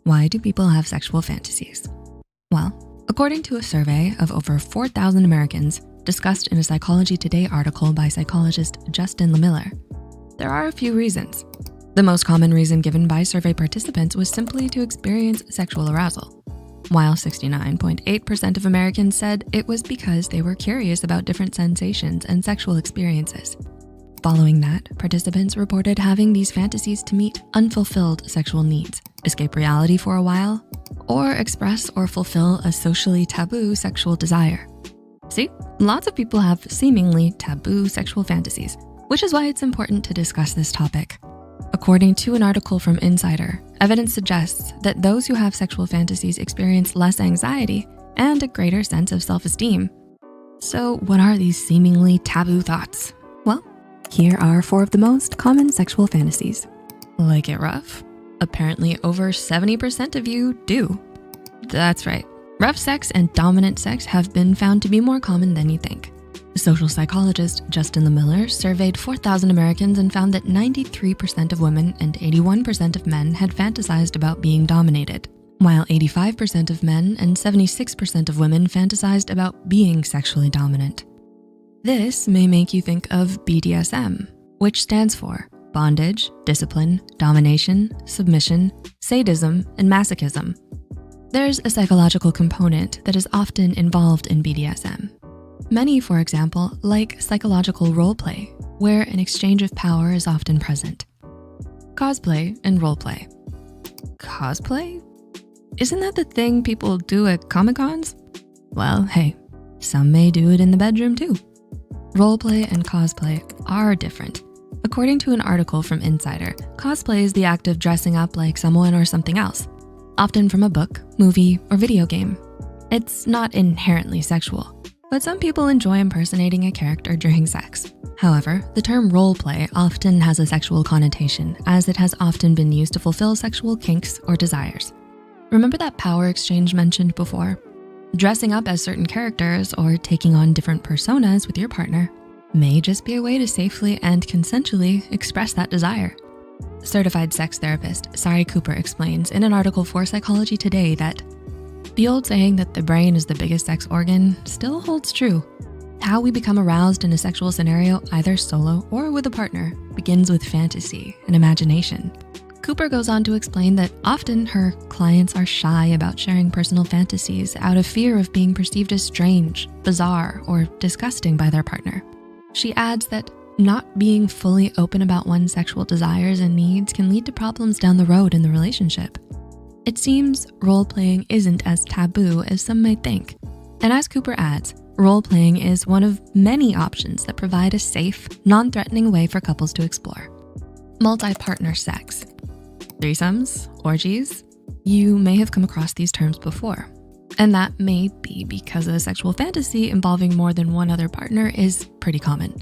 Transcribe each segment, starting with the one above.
Why do people have sexual fantasies? Well, according to a survey of over 4,000 Americans discussed in a Psychology Today article by psychologist Justin Lemiller, there are a few reasons. The most common reason given by survey participants was simply to experience sexual arousal, while 69.8% of Americans said it was because they were curious about different sensations and sexual experiences. Following that, participants reported having these fantasies to meet unfulfilled sexual needs, escape reality for a while, or express or fulfill a socially taboo sexual desire. See, lots of people have seemingly taboo sexual fantasies, which is why it's important to discuss this topic. According to an article from Insider, evidence suggests that those who have sexual fantasies experience less anxiety and a greater sense of self-esteem. So what are these seemingly taboo thoughts? Well, here are 4 of the most common sexual fantasies. Like it rough? Apparently over 70% of you do. That's right, rough sex and dominant sex have been found to be more common than you think. Social psychologist Justin Lemiller surveyed 4,000 Americans and found that 93% of women and 81% of men had fantasized about being dominated, while 85% of men and 76% of women fantasized about being sexually dominant. This may make you think of BDSM, which stands for Bondage, Discipline, Domination, Submission, Sadism, and Masochism. There's a psychological component that is often involved in BDSM. Many, for example, like psychological role play, where an exchange of power is often present. Cosplay and role play. Cosplay? Isn't that the thing people do at Comic-Cons? Well, hey, some may do it in the bedroom too. Role play and cosplay are different. According to an article from Insider, cosplay is the act of dressing up like someone or something else, often from a book, movie, or video game. It's not inherently sexual, but some people enjoy impersonating a character during sex. However, the term role play often has a sexual connotation, as it has often been used to fulfill sexual kinks or desires. Remember that power exchange mentioned before? Dressing up as certain characters or taking on different personas with your partner may just be a way to safely and consensually express that desire. Certified sex therapist Sari Cooper explains in an article for Psychology Today that the old saying that the brain is the biggest sex organ still holds true. How we become aroused in a sexual scenario, either solo or with a partner, begins with fantasy and imagination. Cooper goes on to explain that often her clients are shy about sharing personal fantasies out of fear of being perceived as strange, bizarre, or disgusting by their partner. She adds that not being fully open about one's sexual desires and needs can lead to problems down the road in the relationship. It seems role-playing isn't as taboo as some might think. And as Cooper adds, role-playing is one of many options that provide a safe, non-threatening way for couples to explore. Multi-partner sex. Threesomes, orgies, you may have come across these terms before. And that may be because a sexual fantasy involving more than one other partner is pretty common.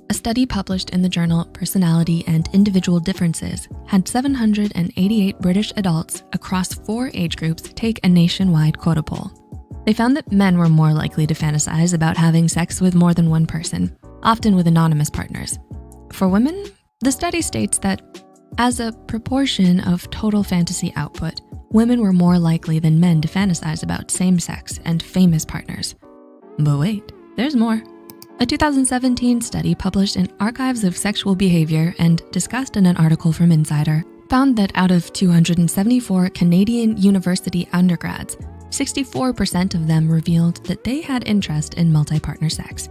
A study published in the journal Personality and Individual Differences had 788 British adults across 4 age groups take a nationwide quota poll. They found that men were more likely to fantasize about having sex with more than one person, often with anonymous partners. For women, the study states that as a proportion of total fantasy output, women were more likely than men to fantasize about same-sex and famous partners. But wait, there's more. A 2017 study published in Archives of Sexual Behavior and discussed in an article from Insider found that out of 274 Canadian university undergrads, 64% of them revealed that they had interest in multi-partner sex.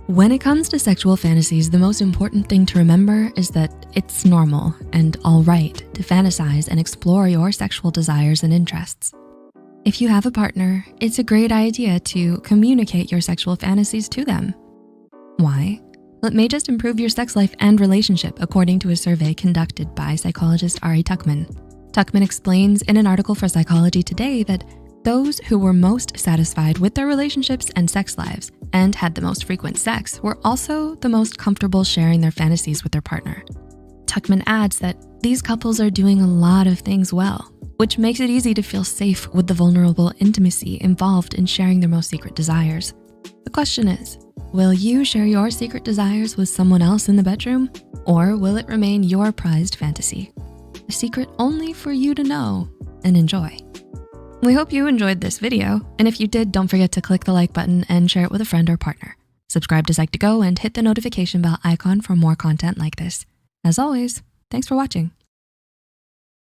When it comes to sexual fantasies, the most important thing to remember is that it's normal and all right to fantasize and explore your sexual desires and interests. If you have a partner, it's a great idea to communicate your sexual fantasies to them. Why? Well, it may just improve your sex life and relationship, according to a survey conducted by psychologist Ari Tuckman. Tuckman explains in an article for Psychology Today that those who were most satisfied with their relationships and sex lives and had the most frequent sex were also the most comfortable sharing their fantasies with their partner. Tuckman adds that these couples are doing a lot of things well, which makes it easy to feel safe with the vulnerable intimacy involved in sharing their most secret desires. The question is, will you share your secret desires with someone else in the bedroom, or will it remain your prized fantasy? A secret only for you to know and enjoy. We hope you enjoyed this video, and if you did, don't forget to click the like button and share it with a friend or partner. Subscribe to Psych2Go and hit the notification bell icon for more content like this. As always, thanks for watching.